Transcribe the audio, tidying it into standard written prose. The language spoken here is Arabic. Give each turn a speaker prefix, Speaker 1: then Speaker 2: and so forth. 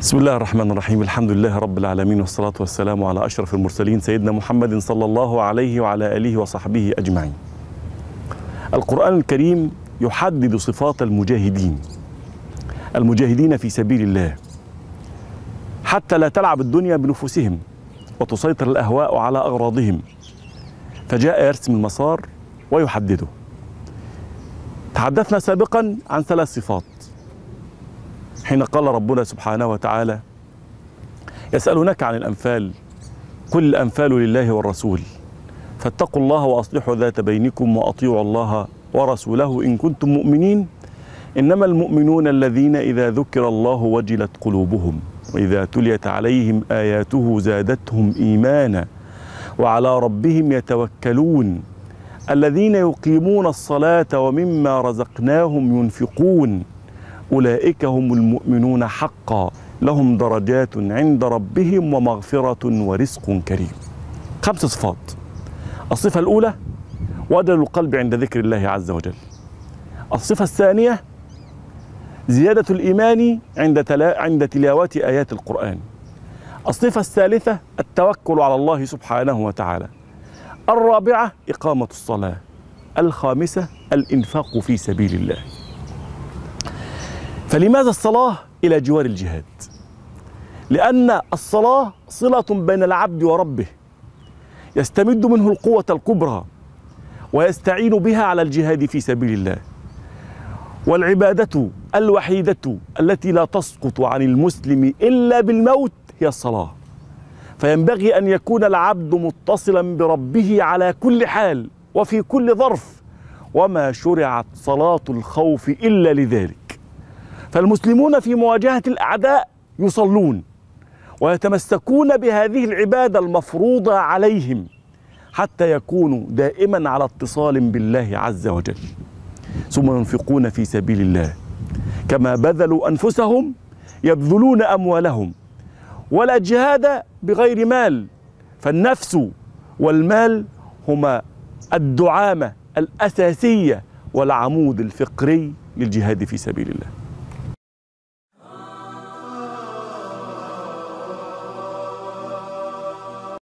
Speaker 1: بسم الله الرحمن الرحيم. الحمد لله رب العالمين، والصلاة والسلام على أشرف المرسلين سيدنا محمد صلى الله عليه وعلى آله وصحبه أجمعين. القرآن الكريم يحدد صفات المجاهدين في سبيل الله، حتى لا تلعب الدنيا بنفوسهم وتسيطر الأهواء على أغراضهم، فجاء يرسم المسار ويحدده. تحدثنا سابقا عن 3 صفات حين قال ربنا سبحانه وتعالى: يسألونك عن الأنفال قل الأنفال لله والرسول فاتقوا الله وأصلحوا ذات بينكم وأطيعوا الله ورسوله إن كنتم مؤمنين إنما المؤمنون الذين إذا ذكر الله وجلت قلوبهم وإذا تليت عليهم آياته زادتهم إيمانا وعلى ربهم يتوكلون الذين يقيمون الصلاة ومما رزقناهم ينفقون أولئك هم المؤمنون حقا لهم درجات عند ربهم ومغفرة ورزق كريم. 5 صفات. الصفة الأولى: وجل القلب عند ذكر الله عز وجل. الصفة الثانية: زيادة الإيمان عند تلاوة آيات القرآن. الصفة الثالثة: التوكل على الله سبحانه وتعالى. الرابعة: إقامة الصلاة. الخامسة: الإنفاق في سبيل الله. فلماذا الصلاة إلى جوار الجهاد؟ لأن الصلاة صلة بين العبد وربه، يستمد منه القوة الكبرى ويستعين بها على الجهاد في سبيل الله. والعبادة الوحيدة التي لا تسقط عن المسلم إلا بالموت هي الصلاة، فينبغي أن يكون العبد متصلا بربه على كل حال وفي كل ظرف، وما شرعت صلاة الخوف إلا لذلك. فالمسلمون في مواجهة الأعداء يصلون ويتمسكون بهذه العبادة المفروضة عليهم حتى يكونوا دائما على اتصال بالله عز وجل، ثم ينفقون في سبيل الله كما بذلوا أنفسهم يبذلون أموالهم. ولا جهاد بغير مال، فالنفس والمال هما الدعامة الأساسية والعمود الفقري للجهاد في سبيل الله.